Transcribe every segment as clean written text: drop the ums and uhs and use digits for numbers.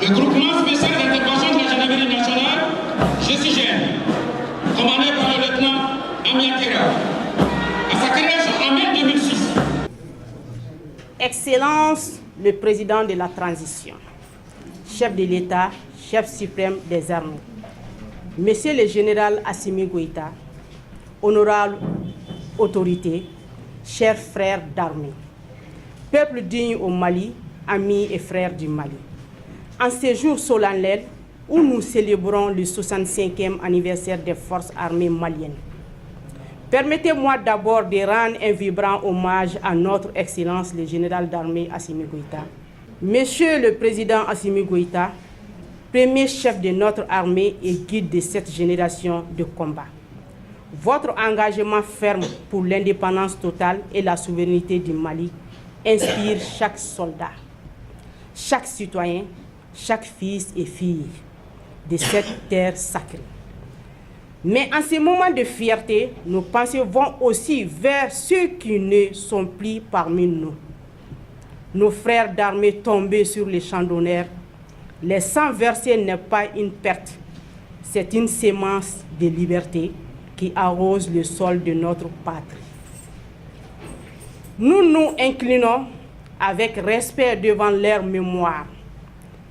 Le groupement spécial d'intervention de la gendarmerie nationale, GIGN, commandé par le lieutenant Amiatera, à sa création en mai 2006. Excellence, le président de la transition, chef de l'État, chef suprême des armées, Monsieur le général Assimi Goïta, honorable autorité, chers frères d'armée, peuple digne au Mali, amis et frères du Mali. En ce jour solennel où nous célébrons le 65e anniversaire des forces armées maliennes, permettez-moi d'abord de rendre un vibrant hommage à notre Excellence le général d'armée Assimi Goïta. Monsieur le Président Assimi Goïta, premier chef de notre armée et guide de cette génération de combat. Votre engagement ferme pour l'indépendance totale et la souveraineté du Mali inspire chaque soldat, chaque citoyen, chaque fils et fille de cette terre sacrée. Mais en ces moments de fierté, nos pensées vont aussi vers ceux qui ne sont plus parmi nous. Nos frères d'armée tombés sur les champs d'honneur. Les sangs versés n'est pas une perte, c'est une sémence de liberté qui arrose le sol de notre patrie. Nous nous inclinons avec respect devant leur mémoire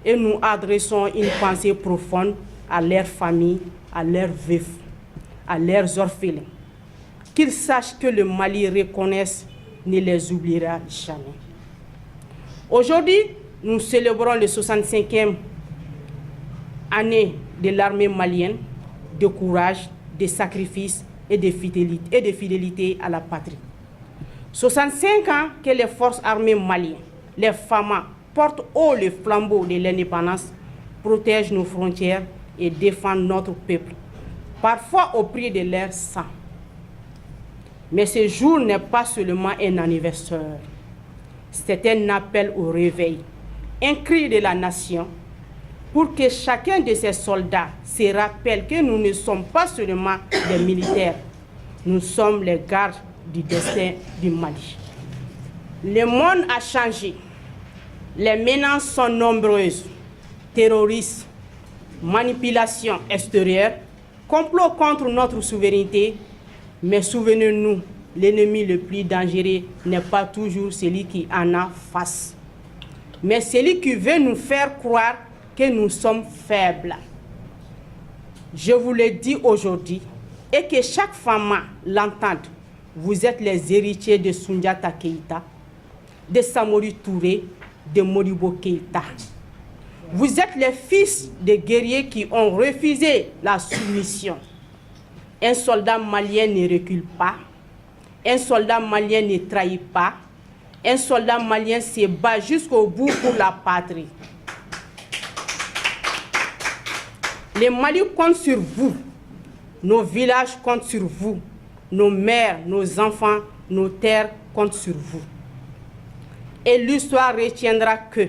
et nous adressons une pensée profonde à leurs familles, à leurs veufs, à leurs orphelins. Qu'ils sachent que le Mali reconnaisse, ne les oubliera jamais. Aujourd'hui, nous célébrons le 65e année de l'armée malienne, de courage, de sacrifice et de fidélité à la patrie. 65 ans que les forces armées maliennes, les FAMA, portent haut le flambeau de l'indépendance, protègent nos frontières et défendent notre peuple, parfois au prix de leur sang. Mais ce jour n'est pas seulement un anniversaire, c'est un appel au réveil, un cri de la nation, pour que chacun de ces soldats se rappelle que nous ne sommes pas seulement des militaires, nous sommes les gardes du destin du Mali. Le monde a changé, les menaces sont nombreuses, terroristes, manipulations extérieures, complot contre notre souveraineté, mais souvenez-nous, l'ennemi le plus dangereux n'est pas toujours celui qui en a face, mais celui qui veut nous faire croire que nous sommes faibles. Je vous le dis aujourd'hui, et que chaque femme l'entende, vous êtes les héritiers de Soundiata Keïta, de Samori Touré, de Modibo Keïta. Vous êtes les fils de guerriers qui ont refusé la soumission. Un soldat malien ne recule pas, un soldat malien ne trahit pas, un soldat malien se bat jusqu'au bout pour la patrie. Le Mali compte sur vous, nos villages comptent sur vous, nos mères, nos enfants, nos terres comptent sur vous. Et l'histoire retiendra que,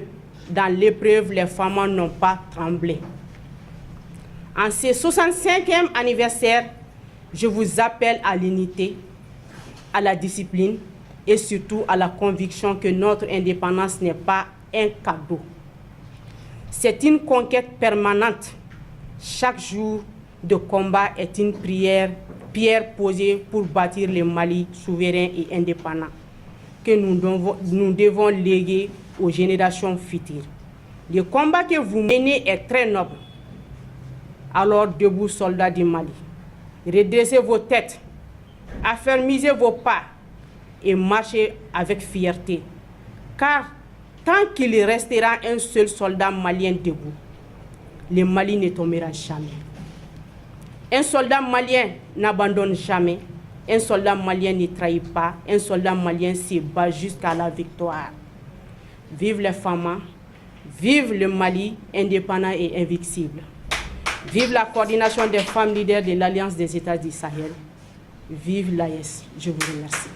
dans l'épreuve, les femmes n'ont pas tremblé. En ce 65e anniversaire, je vous appelle à l'unité, à la discipline et surtout à la conviction que notre indépendance n'est pas un cadeau. C'est une conquête permanente. Chaque jour de combat est une pierre posée pour bâtir le Mali souverain et indépendant que nous devons léguer aux générations futures. Le combat que vous menez est très noble. Alors, debout, soldats du Mali, redressez vos têtes, affermissez vos pas et marchez avec fierté. Car tant qu'il restera un seul soldat malien debout, le Mali ne tombera jamais. Un soldat malien n'abandonne jamais. Un soldat malien ne trahit pas. Un soldat malien se bat jusqu'à la victoire. Vive les femmes, vive le Mali indépendant et invincible. Vive la coordination des femmes leaders de l'Alliance des États du Sahel. Vive l'AES. Je vous remercie.